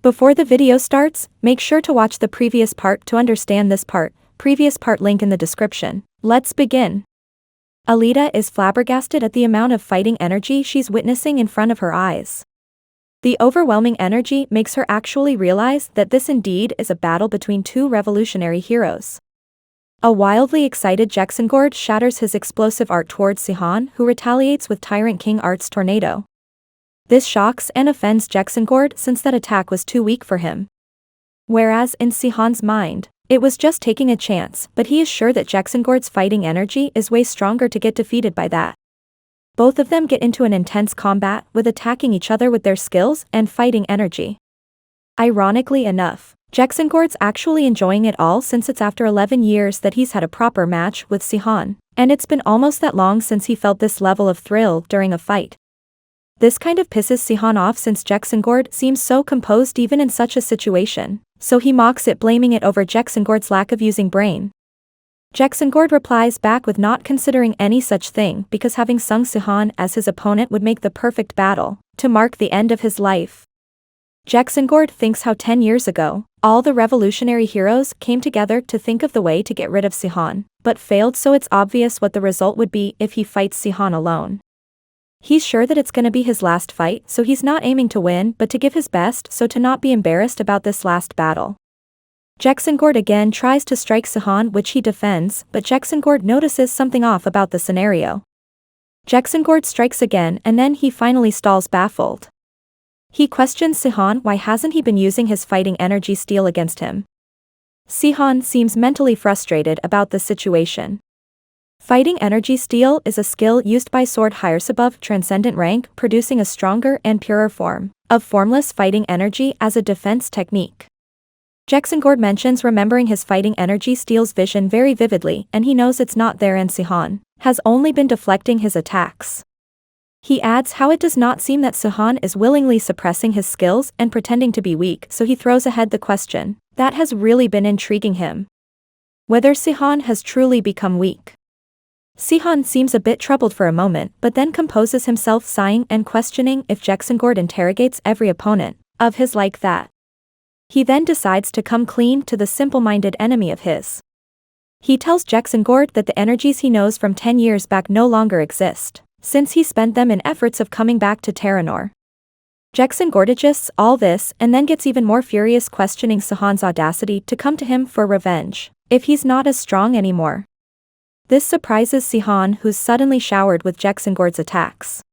Before the video starts, make sure to watch the previous part to understand this part. Previous part link in the description. Let's begin. Alita is flabbergasted at the amount of fighting energy she's witnessing in front of her eyes. The overwhelming energy makes her actually realize that this indeed is a battle between two revolutionary heroes. A wildly excited Jacksongord shatters his explosive art towards Sihan, who retaliates with Tyrant King Art's tornado. This shocks and offends Jacksongord since that attack was too weak for him. Whereas in Sihan's mind, it was just taking a chance, but he is sure that Jacksongord's fighting energy is way stronger to get defeated by that. Both of them get into an intense combat with attacking each other with their skills and fighting energy. Ironically enough, Jacksongord's actually enjoying it all since it's after 11 years that he's had a proper match with Sihan, and it's been almost that long since he felt this level of thrill during a fight. This kind of pisses Sihan off since Jacksongord seems so composed even in such a situation, so he mocks it, blaming it over Jacksongord's lack of using brain. Jacksongord replies back with not considering any such thing because having Sung Sihan as his opponent would make the perfect battle to mark the end of his life. Jacksongord thinks how 10 years ago, all the revolutionary heroes came together to think of the way to get rid of Sihan, but failed, so it's obvious what the result would be if he fights Sihan alone. He's sure that it's gonna be his last fight, so he's not aiming to win but to give his best so to not be embarrassed about this last battle. Jacksongord again tries to strike Sihan, which he defends, but Jacksongord notices something off about the scenario. Jacksongord strikes again and then he finally stalls, baffled. He questions Sihan why hasn't he been using his fighting energy steel against him. Sihan seems mentally frustrated about the situation. Fighting energy steel is a skill used by sword hires above transcendent rank, producing a stronger and purer form of formless fighting energy as a defense technique. Jacksongord mentions remembering his fighting energy steel's vision very vividly, and he knows it's not there and Sihan has only been deflecting his attacks. He adds how it does not seem that Sihan is willingly suppressing his skills and pretending to be weak, so he throws ahead the question that has really been intriguing him: whether Sihan has truly become weak. Sihan seems a bit troubled for a moment, but then composes himself, sighing and questioning if Jacksongord interrogates every opponent of his like that. He then decides to come clean to the simple-minded enemy of his. He tells Jacksongord that the energies he knows from 10 years back no longer exist, since he spent them in efforts of coming back to Terranor. Jacksongord digests all this and then gets even more furious, questioning Sihan's audacity to come to him for revenge if he's not as strong anymore. This surprises Sihan, who's suddenly showered with Jacksongord's attacks.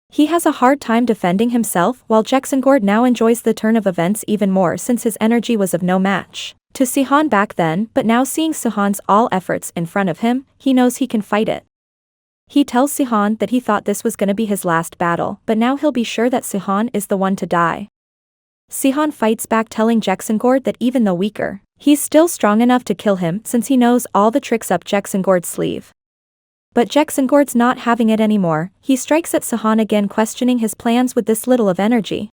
He has a hard time defending himself, while Jacksongord now enjoys the turn of events even more since his energy was of no match to Sihan back then, but now seeing Sihan's all efforts in front of him, he knows he can fight it. He tells Sihan that he thought this was gonna be his last battle, but now he'll be sure that Sihan is the one to die. Sihan fights back, telling Jacksongord that even though weaker, he's still strong enough to kill him since he knows all the tricks up Jacksongord's sleeve. But Jacksongord's not having it anymore. He strikes at Sihan again, questioning his plans with this little of energy.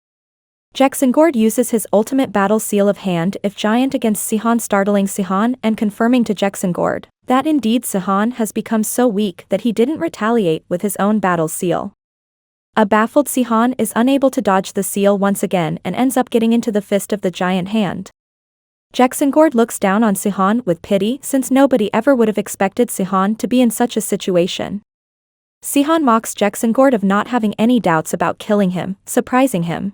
Jacksongord uses his ultimate battle seal of hand if giant against Sihan, startling Sihan and confirming to Jacksongord that indeed Sihan has become so weak that he didn't retaliate with his own battle seal. A baffled Sihan is unable to dodge the seal once again and ends up getting into the fist of the giant hand. Jacksongord looks down on Sihan with pity since nobody ever would have expected Sihan to be in such a situation. Sihan mocks Jacksongord of not having any doubts about killing him, surprising him.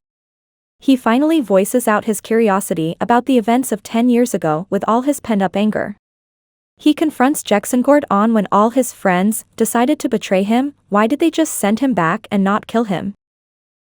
He finally voices out his curiosity about the events of 10 years ago with all his pent-up anger. He confronts Jacksongord on when all his friends decided to betray him. Why did they just send him back and not kill him?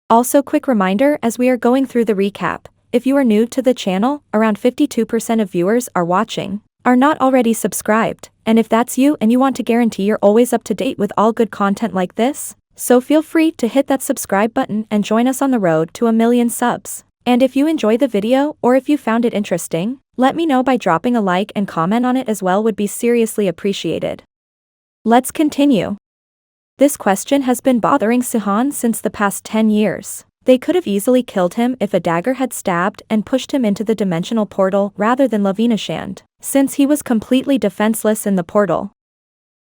Also, quick reminder as we are going through the recap, if you are new to the channel, around 52% of viewers are watching, are not already subscribed, and if that's you and you want to guarantee you're always up to date with all good content like this, so feel free to hit that subscribe button and join us on the road to 1 million subs. And if you enjoy the video or if you found it interesting, let me know by dropping a like and comment on it as well, would be seriously appreciated. Let's continue. This question has been bothering Sihan since the past 10 years. They could have easily killed him if a dagger had stabbed and pushed him into the dimensional portal rather than Lavinashand, since he was completely defenseless in the portal.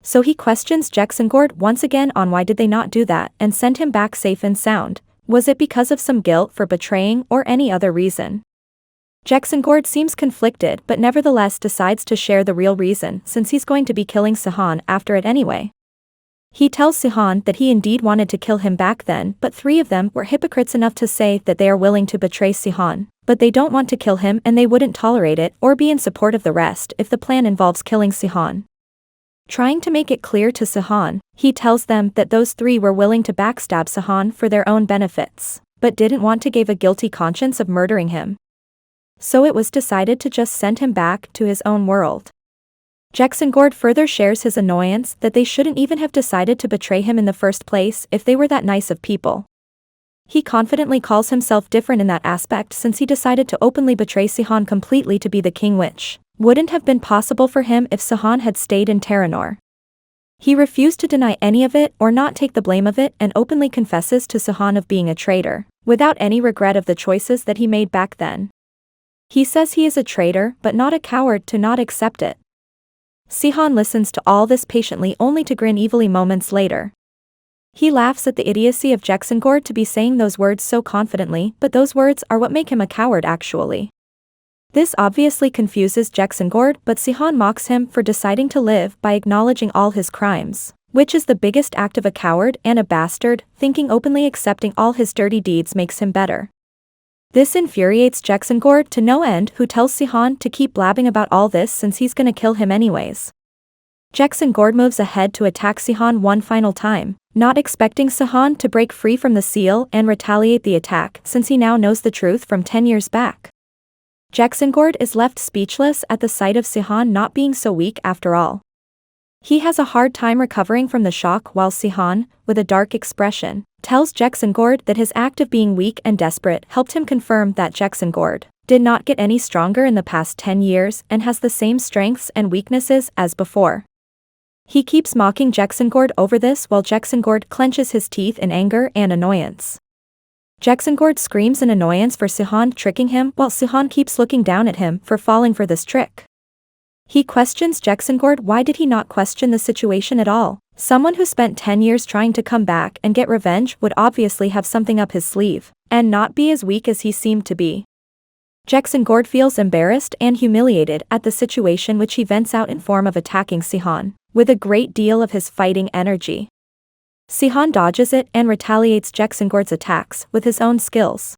So he questions Jacksongord once again on why did they not do that and send him back safe and sound. Was it because of some guilt for betraying or any other reason? Jacksongord seems conflicted but nevertheless decides to share the real reason since he's going to be killing Sehon after it anyway. He tells Sehon that he indeed wanted to kill him back then, but 3 of them were hypocrites enough to say that they are willing to betray Sehon, but they don't want to kill him and they wouldn't tolerate it or be in support of the rest if the plan involves killing Sehon. Trying to make it clear to Sehon, he tells them that those 3 were willing to backstab Sehon for their own benefits, but didn't want to give a guilty conscience of murdering him. So it was decided to just send him back to his own world. Jacksongord further shares his annoyance that they shouldn't even have decided to betray him in the first place if they were that nice of people. He confidently calls himself different in that aspect since he decided to openly betray Sehon completely to be the king, which wouldn't have been possible for him if Sehon had stayed in Terranor. He refused to deny any of it or not take the blame of it and openly confesses to Sehon of being a traitor, without any regret of the choices that he made back then. He says he is a traitor but not a coward to not accept it. Sehon listens to all this patiently only to grin evilly moments later. He laughs at the idiocy of Jacksongord to be saying those words so confidently, but those words are what make him a coward actually. This obviously confuses Jacksongord, but Sehon mocks him for deciding to live by acknowledging all his crimes, which is the biggest act of a coward and a bastard, thinking openly accepting all his dirty deeds makes him better. This infuriates Jacksongord to no end, who tells Sehon to keep blabbing about all this since he's gonna kill him anyways. Jacksongord moves ahead to attack Sehon one final time, not expecting Sehon to break free from the seal and retaliate the attack since he now knows the truth from 10 years back. Jacksongord is left speechless at the sight of Sehon not being so weak after all. He has a hard time recovering from the shock while Sehon, with a dark expression, tells Jacksongord that his act of being weak and desperate helped him confirm that Jacksongord did not get any stronger in the past 10 years and has the same strengths and weaknesses as before. He keeps mocking Jacksongord over this while Jacksongord clenches his teeth in anger and annoyance. Jacksongord screams in annoyance for Sehon tricking him while Sehon keeps looking down at him for falling for this trick. He questions Jacksongord why did he not question the situation at all. Someone who spent 10 years trying to come back and get revenge would obviously have something up his sleeve, and not be as weak as he seemed to be. Jacksongord feels embarrassed and humiliated at the situation, which he vents out in form of attacking Sehon, with a great deal of his fighting energy. Sehon dodges it and retaliates Jacksongord's attacks with his own skills.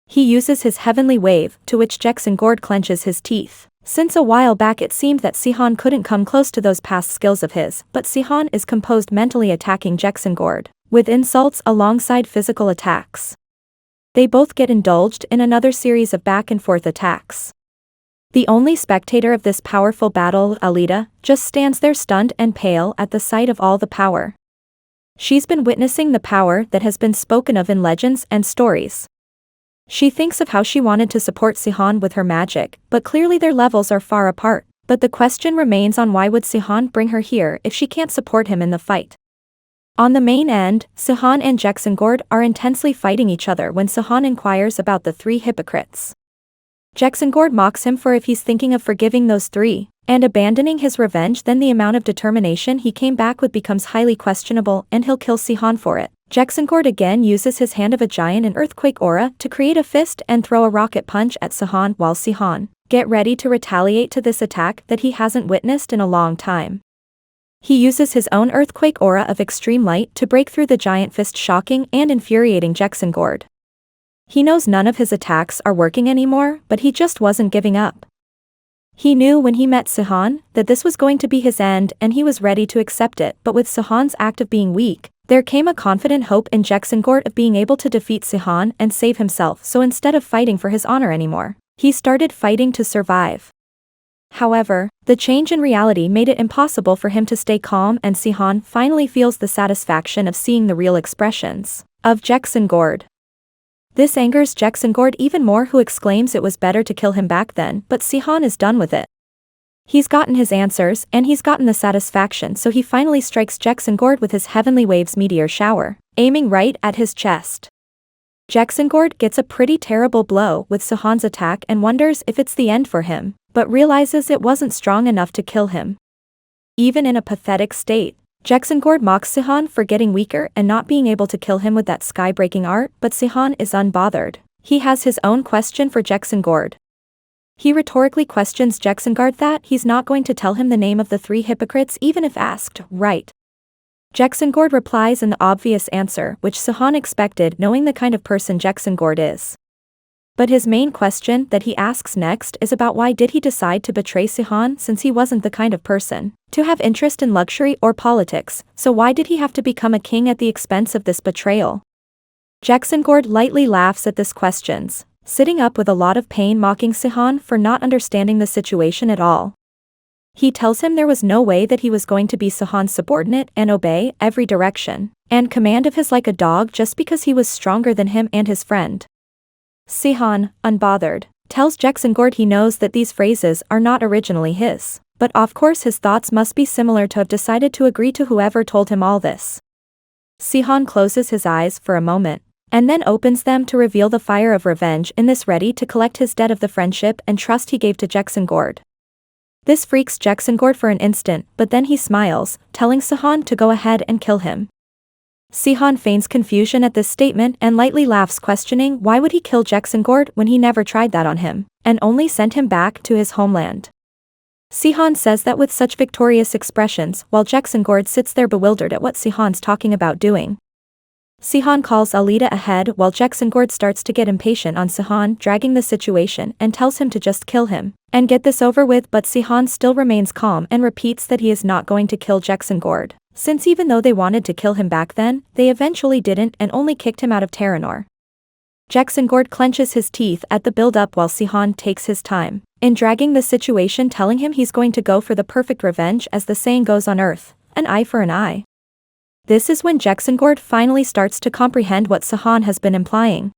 He uses his heavenly wave, to which Jacksongord clenches his teeth. Since a while back it seemed that Sehon couldn't come close to those past skills of his, but Sehon is composed mentally attacking Jacksongord, with insults alongside physical attacks. They both get indulged in another series of back and forth attacks. The only spectator of this powerful battle, Alita, just stands there stunned and pale at the sight of all the power. She's been witnessing the power that has been spoken of in legends and stories. She thinks of how she wanted to support Sehon with her magic, but clearly their levels are far apart. But the question remains on why would Sehon bring her here if she can't support him in the fight. On the main end, Sehon and Jacksongord are intensely fighting each other when Sehon inquires about the 3 hypocrites. Jacksongord mocks him for if he's thinking of forgiving those 3, and abandoning his revenge, then the amount of determination he came back with becomes highly questionable and he'll kill Sehon for it. Jacksongord again uses his hand of a giant and earthquake aura to create a fist and throw a rocket punch at Sehon while Sehon get ready to retaliate to this attack that he hasn't witnessed in a long time. He uses his own earthquake aura of extreme light to break through the giant fist, shocking and infuriating Jacksongord. He knows none of his attacks are working anymore, but he just wasn't giving up. He knew when he met Sehon that this was going to be his end and he was ready to accept it, but with Sehon's act of being weak, there came a confident hope in Jacksongord of being able to defeat Sehon and save himself, so instead of fighting for his honor anymore, he started fighting to survive. However, the change in reality made it impossible for him to stay calm, and Sehon finally feels the satisfaction of seeing the real expressions of Jacksongord. This angers Jacksongord even more, who exclaims it was better to kill him back then, but Sehon is done with it. He's gotten his answers and he's gotten the satisfaction, so he finally strikes Jacksongord with his Heavenly Waves meteor shower, aiming right at his chest. Jacksongord gets a pretty terrible blow with Sehon's attack and wonders if it's the end for him, but realizes it wasn't strong enough to kill him. Even in a pathetic state, Gord mocks Seo for getting weaker and not being able to kill him with that sky-breaking art, but Seo is unbothered. He has his own question for Gord. He rhetorically questions Gord that he's not going to tell him the name of the 3 hypocrites even if asked, right? Gord replies in the obvious answer, which Seo expected knowing the kind of person Gord is. But his main question that he asks next is about why did he decide to betray Seo since he wasn't the kind of person to have interest in luxury or politics, so why did he have to become a king at the expense of this betrayal? Gord lightly laughs at this questions, sitting up with a lot of pain mocking Seo for not understanding the situation at all. He tells him there was no way that he was going to be Seo's subordinate and obey every direction and command of his like a dog just because he was stronger than him and his friend. Seo, unbothered, tells Gord he knows that these phrases are not originally his, but of course his thoughts must be similar to have decided to agree to whoever told him all this. Seo closes his eyes for a moment, and then opens them to reveal the fire of revenge in this ready to collect his debt of the friendship and trust he gave to Gord. This freaks Gord for an instant, but then he smiles, telling Seo to go ahead and kill him. Seo feigns confusion at this statement and lightly laughs questioning why would he kill Gord when he never tried that on him, and only sent him back to his homeland. Seo says that with such victorious expressions while Gord sits there bewildered at what Seo's talking about doing. Seo calls Alita ahead while Gord starts to get impatient on Seo dragging the situation and tells him to just kill him and get this over with, but Seo still remains calm and repeats that he is not going to kill Gord, since even though they wanted to kill him back then, they eventually didn't and only kicked him out of Terranor. Gord clenches his teeth at the build-up while Seo takes his time in dragging the situation, telling him he's going to go for the perfect revenge, as the saying goes on Earth, an eye for an eye. This is when Gord finally starts to comprehend what Seo has been implying.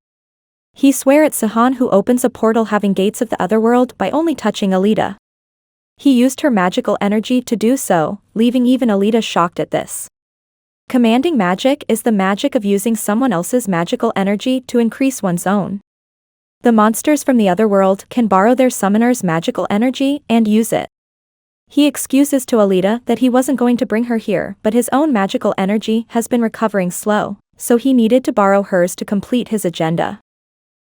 He swears at Seo who opens a portal having gates of the otherworld by only touching Alita. He used her magical energy to do so, leaving even Alita shocked at this. Commanding magic is the magic of using someone else's magical energy to increase one's own. The monsters from the otherworld can borrow their summoner's magical energy and use it. He excuses to Alita that he wasn't going to bring her here, but his own magical energy has been recovering slow, so he needed to borrow hers to complete his agenda.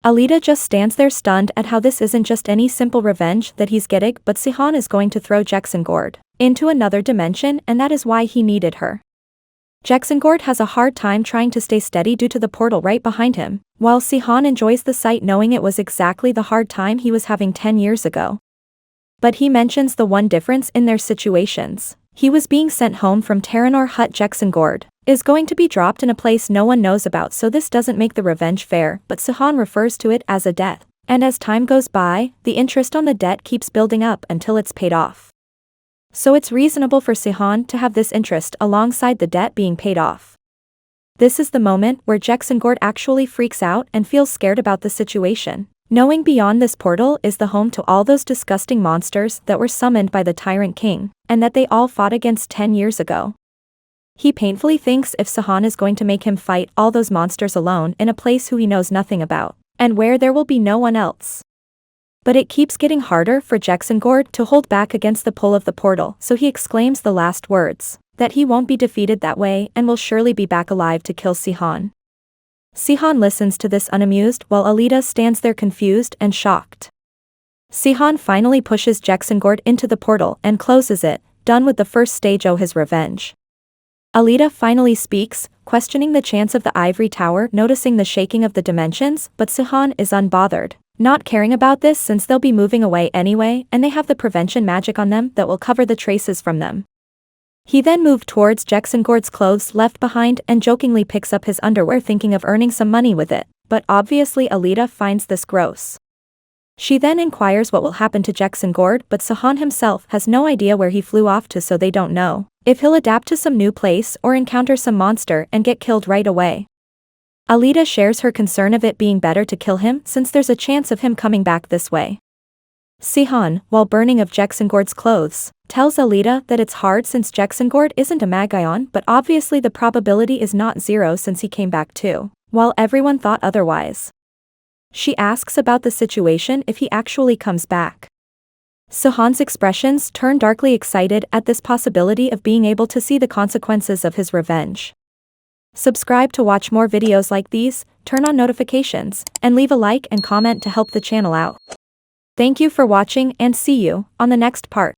Alita just stands there stunned at how this isn't just any simple revenge that he's getting, but Seo is going to throw Gord into another dimension, and that is why he needed her. Gord has a hard time trying to stay steady due to the portal right behind him, while Seo enjoys the sight knowing it was exactly the hard time he was having 10 years ago. But he mentions the one difference in their situations. He was being sent home from Terranor hut. Gord is going to be dropped in a place no one knows about, so this doesn't make the revenge fair, but Seo refers to it as a debt. And as time goes by, the interest on the debt keeps building up until it's paid off. So it's reasonable for Seo to have this interest alongside the debt being paid off. This is the moment where Gord actually freaks out and feels scared about the situation, knowing beyond this portal is the home to all those disgusting monsters that were summoned by the Tyrant King, and that they all fought against 10 years ago. He painfully thinks if Seo is going to make him fight all those monsters alone in a place who he knows nothing about, and where there will be no one else. But it keeps getting harder for Gord to hold back against the pull of the portal, so he exclaims the last words, that he won't be defeated that way and will surely be back alive to kill Seo. Seo listens to this unamused while Alita stands there confused and shocked. Seo finally pushes Gord into the portal and closes it, done with the first stage of his revenge. Alita finally speaks, questioning the chance of the ivory tower, noticing the shaking of the dimensions, but Seo is unbothered, not caring about this since they'll be moving away anyway and they have the prevention magic on them that will cover the traces from them. He then moved towards Gord's clothes left behind and jokingly picks up his underwear, thinking of earning some money with it, but obviously Alita finds this gross. She then inquires what will happen to Gord, but Seo himself has no idea where he flew off to, so they don't know if he'll adapt to some new place or encounter some monster and get killed right away. Alita shares her concern of it being better to kill him since there's a chance of him coming back this way. Seo, while burning of Gord's clothes, tells Alita that it's hard since Gord isn't a Magion, but obviously the probability is not zero since he came back too, while everyone thought otherwise. She asks about the situation if he actually comes back. Seo-han's expressions turn darkly excited at this possibility of being able to see the consequences of his revenge. Subscribe to watch more videos like these, turn on notifications, and leave a like and comment to help the channel out. Thank you for watching and see you on the next part.